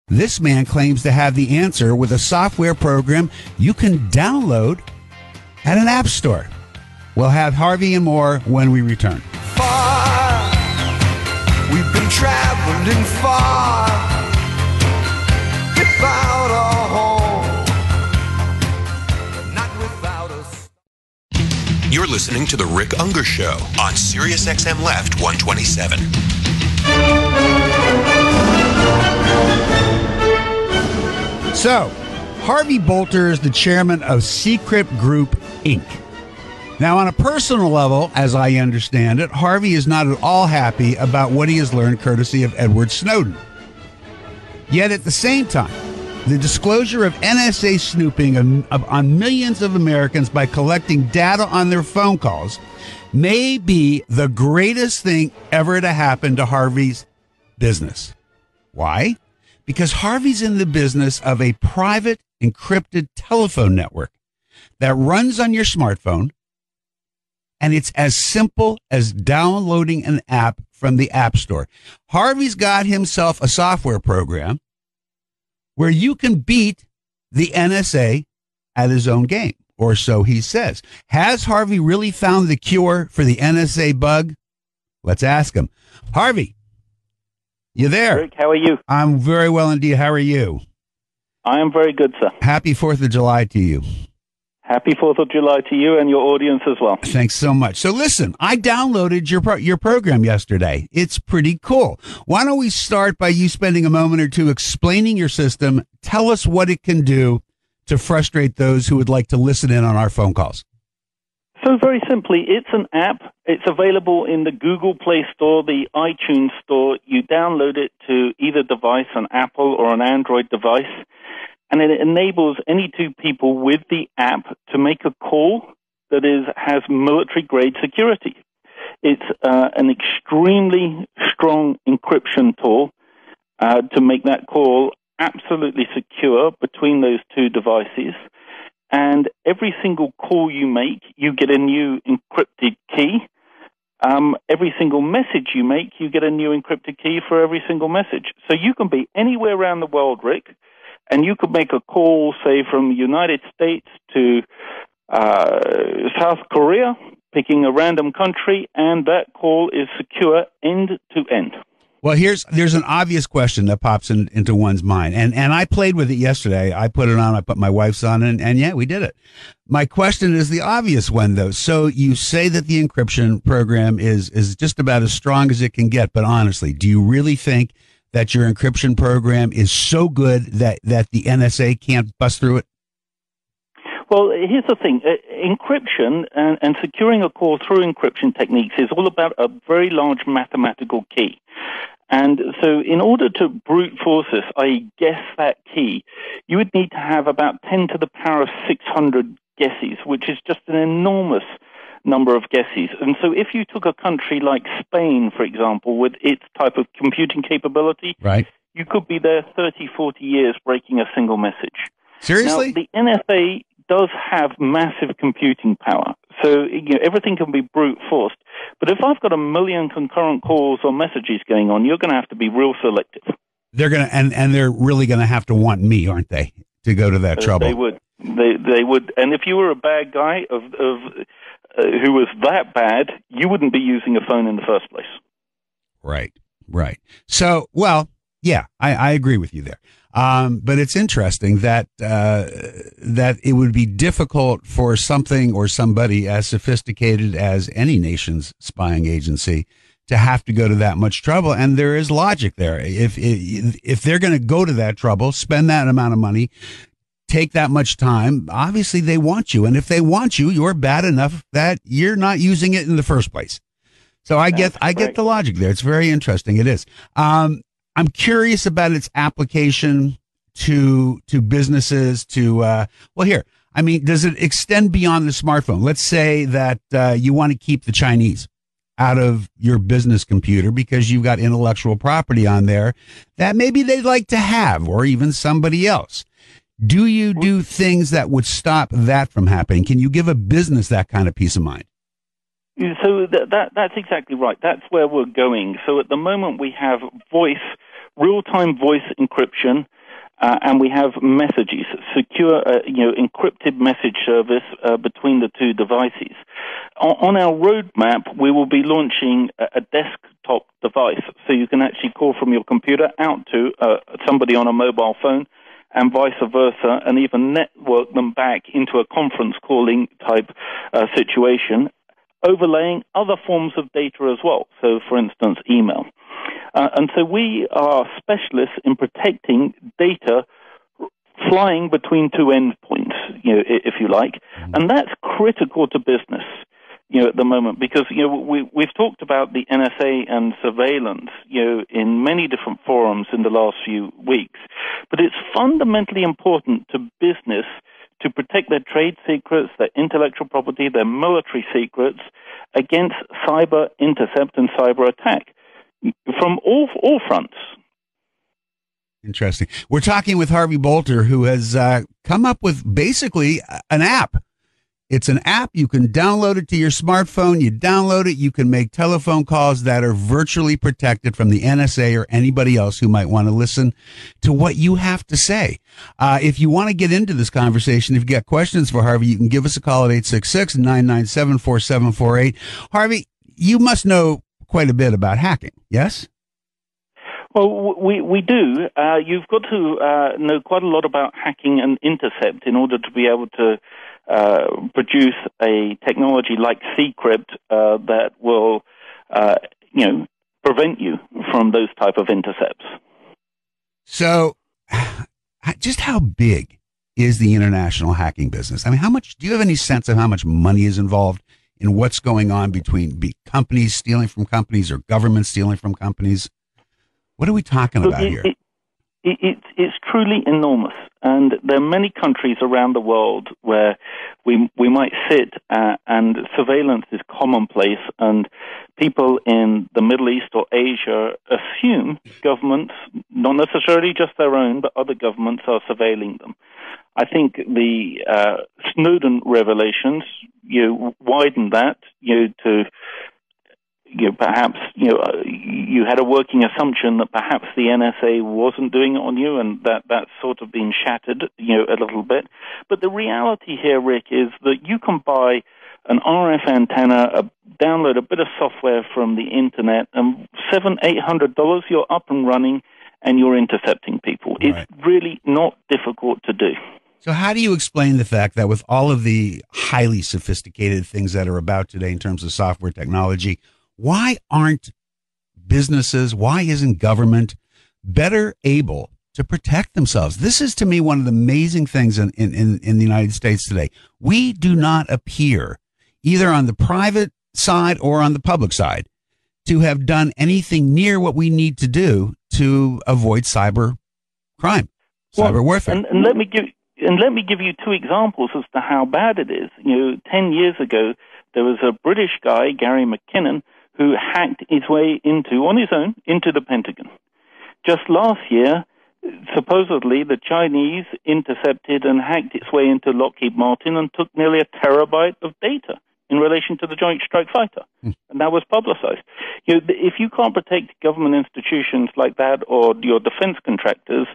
This man claims to have the answer with a software program you can download at an app store. We'll have Harvey and more when we return. Far, we've been traveling far, without a home, but not without us. You're listening to The Rick Ungar Show on SiriusXM Left 127. So, Harvey Bolter is the chairman of Seecrypt Group, Inc. Now, on a personal level, as I understand it, Harvey is not at all happy about what he has learned courtesy of Edward Snowden. Yet at the same time, the disclosure of NSA snooping on millions of Americans by collecting data on their phone calls may be the greatest thing ever to happen to Harvey's business. Why? Because Harvey's in the business of a private encrypted telephone network that runs on your smartphone, and it's as simple as downloading an app from the App Store. Harvey's got himself a software program where you can beat the NSA at his own game, or so he says. Has Harvey really found the cure for the NSA bug? Let's ask him. Harvey, you there? Rick, how are you? I'm very well indeed. How are you? I am very good, sir. Happy 4th of July to you. Happy 4th of July to you and your audience as well. Thanks so much. So listen, I downloaded your program yesterday. It's pretty cool. Why don't we start by you spending a moment or two explaining your system. Tell us what it can do to frustrate those who would like to listen in on our phone calls. So very simply, it's an app. It's available in the Google Play Store, the iTunes Store. You download it to either device, an Apple or an Android device, and it enables any two people with the app to make a call that has military-grade security. It's an extremely strong encryption tool to make that call absolutely secure between those two devices. And every single call you make, you get a new encrypted key. Every single message you make, you get a new encrypted key for every single message. So you can be anywhere around the world, Rick, and you could make a call, say, from the United States to South Korea, picking a random country, and that call is secure end to end. Well, there's an obvious question that pops into one's mind, and I played with it yesterday. I put it on, I put my wife's on, and yeah, we did it. My question is the obvious one, though. So you say that the encryption program is just about as strong as it can get, but honestly, do you really think that your encryption program is so good that the NSA can't bust through it? Well, here's the thing. Encryption and securing a call through encryption techniques is all about a very large mathematical key. And so in order to brute force this, i.e. guess that key, you would need to have about 10 to the power of 600 guesses, which is just an enormous number of guesses. And so if you took a country like Spain, for example, with its type of computing capability, right, you could be there 30, 40 years breaking a single message. Seriously? Now, the NSA does have massive computing power, so everything can be brute forced. But if I've got a million concurrent calls or messages going on, you're going to have to be real selective. They're going to, and they're really going to have to want me, aren't they, to go to that trouble? They would. They would. And if you were a bad guy who was that bad, you wouldn't be using a phone in the first place. Right. So, well, yeah, I agree with you there. But it's interesting that it would be difficult for something or somebody as sophisticated as any nation's spying agency to have to go to that much trouble. And there is logic there. If they're going to go to that trouble, spend that amount of money, take that much time, obviously they want you. And if they want you, you're bad enough that you're not using it in the first place. So I get the logic there. It's very interesting. It is. I'm curious about its application to businesses, does it extend beyond the smartphone? Let's say that you want to keep the Chinese out of your business computer because you've got intellectual property on there that maybe they'd like to have, or even somebody else. Do you do things that would stop that from happening? Can you give a business that kind of peace of mind? So that's exactly right. That's where we're going. So at the moment we have real-time voice encryption and we have messages, secure, encrypted message service between the two devices. On our roadmap, we will be launching a desktop device, so you can actually call from your computer out to somebody on a mobile phone, and vice versa, and even network them back into a conference calling type situation, overlaying other forms of data as well. So, for instance, email. And so we are specialists in protecting data flying between two endpoints, if you like. And that's critical to business, at the moment, because, we've talked about the NSA and surveillance, in many different forums in the last few weeks. But it's fundamentally important to business to protect their trade secrets, their intellectual property, their military secrets against cyber intercept and cyber attack from all fronts. Interesting. We're talking with Harvey Bolter, who has come up with basically an app. It's an app. You can download it to your smartphone. You download it. You can make telephone calls that are virtually protected from the NSA or anybody else who might want to listen to what you have to say. If you want to get into this conversation, if you've got questions for Harvey, you can give us a call at 866-997-4748. Harvey, you must know quite a bit about hacking, yes? Well, we do. You've got to know quite a lot about hacking and intercept in order to be able to produce a technology like Seecrypt that will, prevent you from those type of intercepts. So, just how big is the international hacking business? I mean, do you have any sense of how much money is involved in what's going on between companies stealing from companies or governments stealing from companies? What are we talking about here? It's truly enormous, and there are many countries around the world where we might sit and surveillance is commonplace, and people in the Middle East or Asia assume governments, not necessarily just their own, but other governments are surveilling them. I think the Snowden revelations widen that to perhaps you had a working assumption that perhaps the NSA wasn't doing it on you, and that's sort of been shattered a little bit. But the reality here, Rick, is that you can buy an RF antenna, download a bit of software from the internet, and $700-800, you're up and running, and you're intercepting people. Right. It's really not difficult to do. So how do you explain the fact that with all of the highly sophisticated things that are about today in terms of software technology, why aren't businesses, why isn't government better able to protect themselves? This is, to me, one of the amazing things in the United States today. We do not appear, either on the private side or on the public side, to have done anything near what we need to do to avoid cyber crime, cyber warfare. And let me give you two examples as to how bad it is. 10 years ago, there was a British guy, Gary McKinnon, who hacked his way on his own, into the Pentagon. Just last year, supposedly, the Chinese intercepted and hacked its way into Lockheed Martin and took nearly a terabyte of data in relation to the Joint Strike Fighter. And that was publicized. If you can't protect government institutions like that or your defense contractors,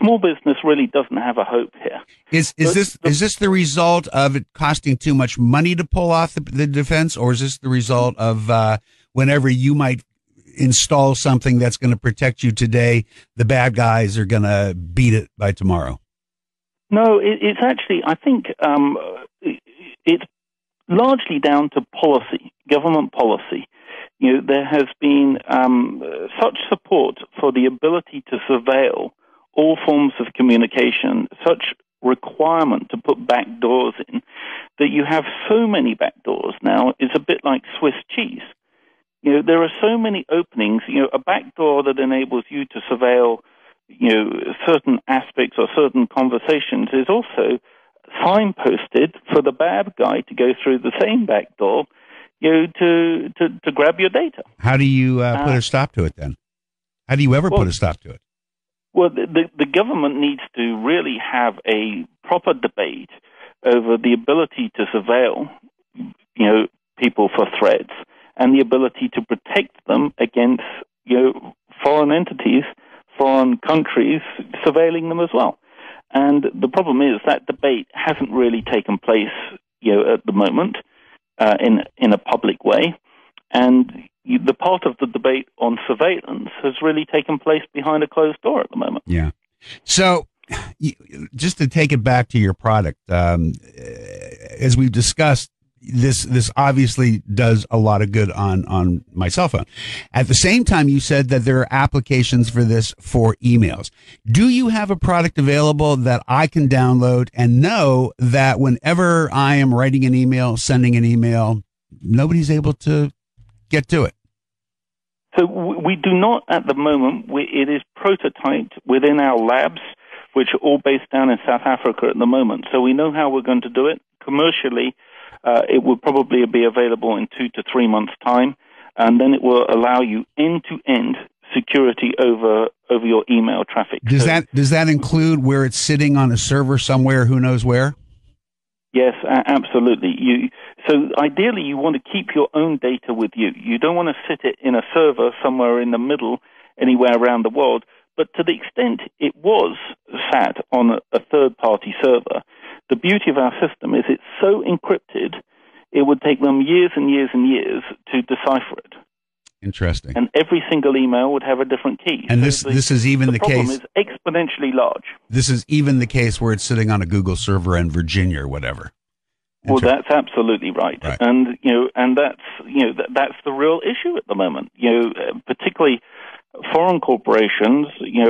small business really doesn't have a hope here. Is this the result of it costing too much money to pull off the defense, or is this the result of whenever you might install something that's going to protect you today, the bad guys are going to beat it by tomorrow? No, it's actually, I think it's largely down to policy, government policy. There has been such support for the ability to surveil all forms of communication, such requirement to put back doors in, that you have so many back doors now. It's a bit like Swiss cheese. There are so many openings. A back door that enables you to surveil, certain aspects or certain conversations is also signposted for the bad guy to go through the same back door, to grab your data. How do you put a stop to it then? How do you ever put a stop to it? Well, the government needs to really have a proper debate over the ability to surveil, people for threats and the ability to protect them against, foreign entities foreign countries surveilling them as well. And the problem is that debate hasn't really taken place, at the moment in a public way. And the part of the debate on surveillance has really taken place behind a closed door at the moment. Yeah. So, just to take it back to your product, as we've discussed, this obviously does a lot of good on my cell phone. At the same time, you said that there are applications for this for emails. Do you have a product available that I can download and know that whenever I am writing an email, sending an email, nobody's able to get to it? So we do not at the moment. It is prototyped within our labs, which are all based down in South Africa at the moment. So we know how we're going to do it. Commercially, it will probably be available in 2 to 3 months' time, and then it will allow you end-to-end security over your email traffic. Does that include where it's sitting on a server somewhere, who knows where? Yes, absolutely. So ideally, you want to keep your own data with you. You don't want to sit it in a server somewhere in the middle, anywhere around the world. But to the extent it was sat on a third-party server, the beauty of our system is it's so encrypted, it would take them years and years and years to decipher it. Interesting. And every single email would have a different key. And this is even the case. The problem is exponentially large. This is even the case where it's sitting on a Google server in Virginia or whatever. Well, that's absolutely right. And that's the real issue at the moment. Particularly foreign corporations,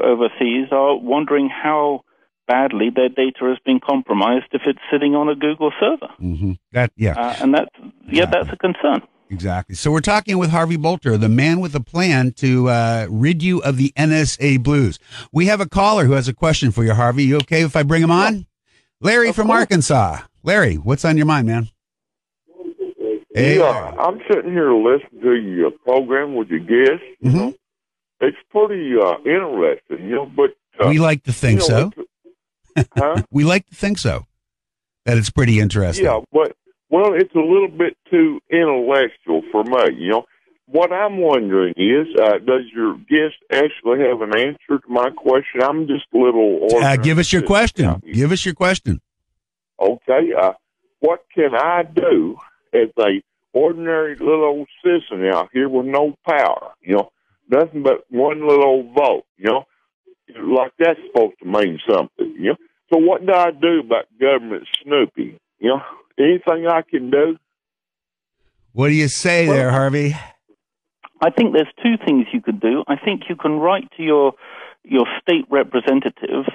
overseas are wondering how badly their data has been compromised if it's sitting on a Google server. Mm-hmm. And that's a concern. Exactly. So we're talking with Harvey Bolter, the man with a plan to rid you of the NSA blues. We have a caller who has a question for you, Harvey. You okay if I bring him on? Yeah. Larry from Arkansas. Larry, what's on your mind, man? Hey, I'm sitting here listening to your program with your guests. Mm-hmm. It's pretty interesting, but... we like to think so. Huh? We like to think so, that it's pretty interesting. Yeah, but, it's a little bit too intellectual for me, What I'm wondering is, does your guest actually have an answer to my question? I'm just a little... give us your question. Give us your question. Okay. What can I do as a ordinary little old citizen out here with no power? Nothing but one little old vote, like that's supposed to mean something, So what do I do about government snooping? Anything I can do? What do you say there, Harvey? I think there's two things you could do. I think you can write to your state representative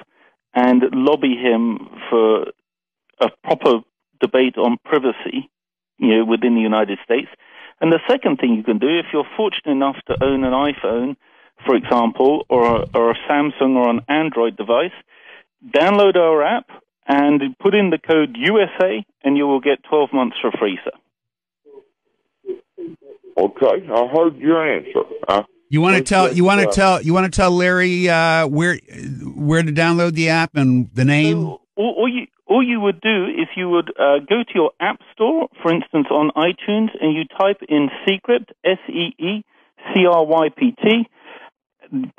and lobby him for a proper debate on privacy, within the United States. And the second thing you can do, if you're fortunate enough to own an iPhone, for example, or a Samsung or an Android device, download our app and put in the code USA, and you will get 12 months for free, sir. Okay, I heard your answer. You want to tell Larry where to download the app and the name? So, all you would do is you would go to your app store, for instance, on iTunes, and you type in Seecrypt, SEECRYPT,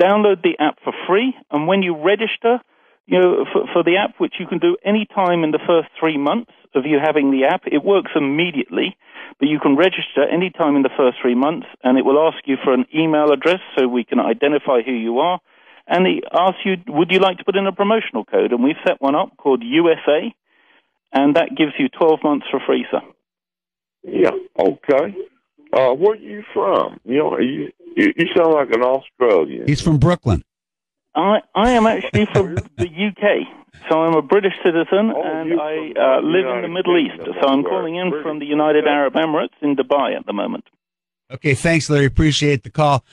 download the app for free, and when you register, for the app, which you can do any time in the first 3 months of you having the app, it works immediately, but you can register any time in the first 3 months, and it will ask you for an email address so we can identify who you are. And it asks you, would you like to put in a promotional code? And we've set one up called USA, and that gives you 12 months for free, sir. Yeah, okay. Where are you from? You sound like an Australian. He's from Brooklyn. I am actually from the UK, so I'm a British citizen, and I live in the Middle East. So I'm calling in from the United Arab Emirates in Dubai at the moment. Okay, thanks, Larry. Appreciate the call.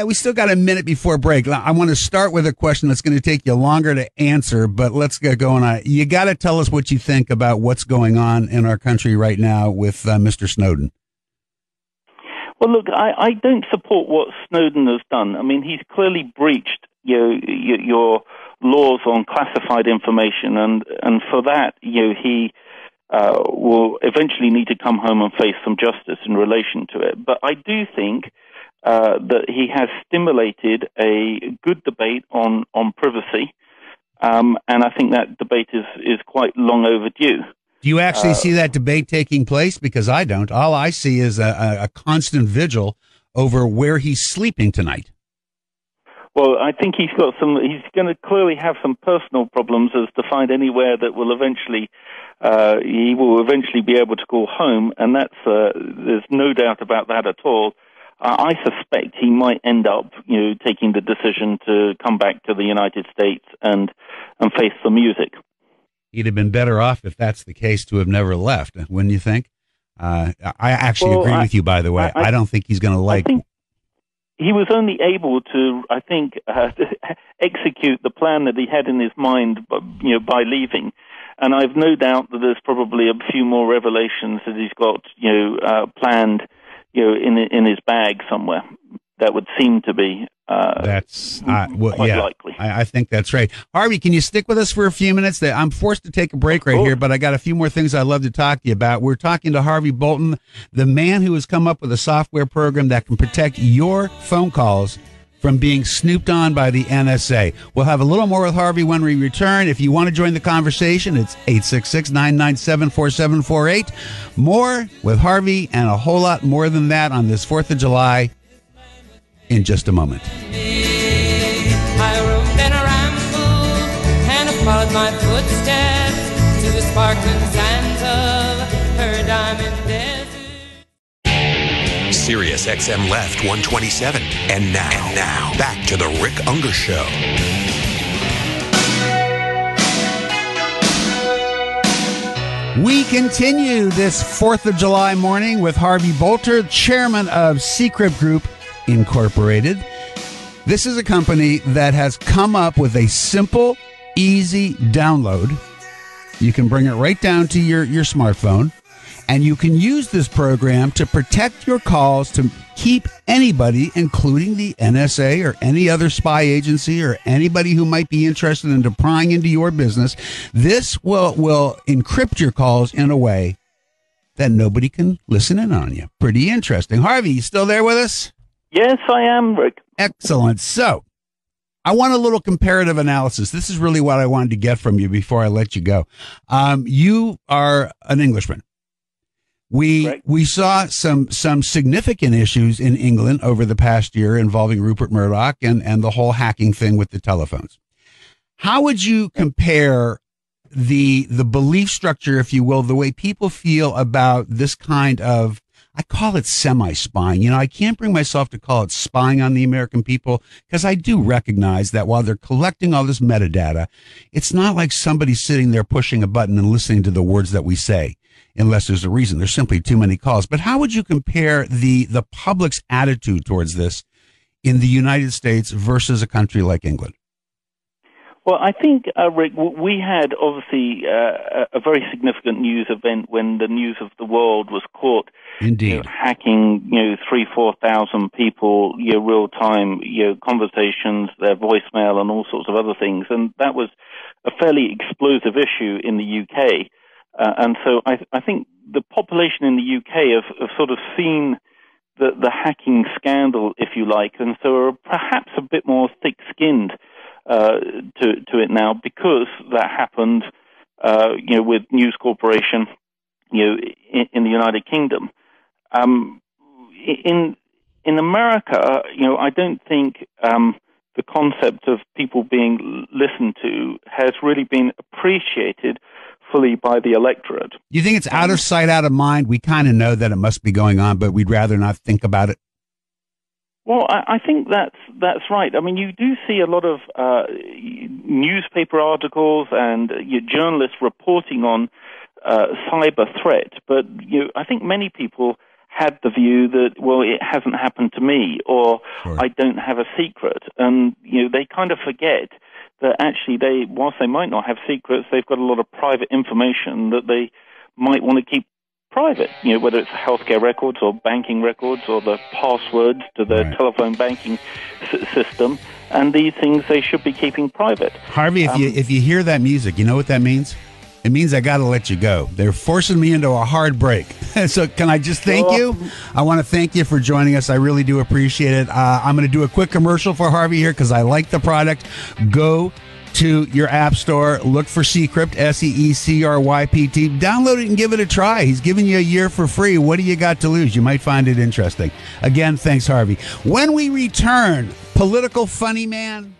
We still got a minute before break. I want to start with a question that's going to take you longer to answer, but let's get going on it. You got to tell us what you think about what's going on in our country right now with Mr. Snowden. Well, look, I don't support what Snowden has done. I mean, he's clearly breached your laws on classified information, and for that, he will eventually need to come home and face some justice in relation to it. But I do think that he has stimulated a good debate on privacy, and I think that debate is quite long overdue. Do you actually see that debate taking place? Because I don't. All I see is a constant vigil over where he's sleeping tonight. Well, I think he's going to clearly have some personal problems as to find anywhere that will he will eventually be able to call home, and there's no doubt about that at all. I suspect he might end up, taking the decision to come back to the United States and face the music. He'd have been better off, if that's the case, to have never left, wouldn't you think? I actually agree with you, by the way. I don't think he's going to like... He was only able to, I think, execute the plan that he had in his mind, by leaving. And I've no doubt that there's probably a few more revelations that he's got, planned, in his bag somewhere. That would seem to be quite likely. I think that's right. Harvey, can you stick with us for a few minutes? I'm forced to take a break right here, but I got a few more things I'd love to talk to you about. We're talking to Harvey Bolton, the man who has come up with a software program that can protect your phone calls from being snooped on by the NSA. We'll have a little more with Harvey when we return. If you want to join the conversation, it's 866-997-4748. More with Harvey and a whole lot more than that on this 4th of July in just a moment. I roamed and I rambled and I followed my footsteps to the sparkling sands of her diamond desert. Sirius XM Left 127. And now, back to the Rick Unger Show. We continue this 4th of July morning with Harvey Bolter, chairman of Seecrypt Group Incorporated. This is a company that has come up with a simple, easy download. You can bring it right down to your smartphone, and you can use this program to protect your calls, to keep anybody, including the NSA or any other spy agency or anybody who might be interested in prying into your business. This will encrypt your calls in a way that nobody can listen in on you. Pretty interesting. Harvey, you still there with us? Yes, I am, Rick. Excellent. So, I want a little comparative analysis. This is really what I wanted to get from you before I let you go. You are an Englishman. We saw some significant issues in England over the past year involving Rupert Murdoch and the whole hacking thing with the telephones. How would you compare the belief structure, if you will, the way people feel about this kind of, I call it semi-spying. I can't bring myself to call it spying on the American people, because I do recognize that while they're collecting all this metadata, it's not like somebody's sitting there pushing a button and listening to the words that we say, unless there's a reason. There's simply too many calls. But how would you compare the public's attitude towards this in the United States versus a country like England? Well, I think, Rick, we had obviously a very significant news event when the News of the World was caught. Indeed. Hacking, 3,000-4,000 people, real-time, conversations, their voicemail, and all sorts of other things. And that was a fairly explosive issue in the UK. And so I think the population in the UK have sort of seen the hacking scandal, if you like, and so are perhaps a bit more thick-skinned to it now, because that happened, with News Corporation, in the United Kingdom. In America, I don't think the concept of people being listened to has really been appreciated fully by the electorate. You think it's out of sight, out of mind? We kind of know that it must be going on, but we'd rather not think about it. Well, I think that's right. I mean, you do see a lot of newspaper articles and journalists reporting on cyber threat, but I think many people had the view that, well, it hasn't happened to me, or sure, I don't have a secret, and they kind of forget that actually whilst they might not have secrets, they've got a lot of private information that they might want to keep private, whether it's healthcare records or banking records or the passwords to the telephone banking system, and these things they should be keeping private. Harvey, if you hear that music, you know what that means? It it means I got to let you go. They're forcing me into a hard break. So can I just thank you? I want to thank you for joining us. I really do appreciate it. I'm going to do a quick commercial for Harvey here because I like the product. Go to your app store, look for Seecrypt, Seecrypt. Download it and give it a try. He's giving you a year for free. What do you got to lose? You might find it interesting. Again, thanks, Harvey. When we return, political funny man.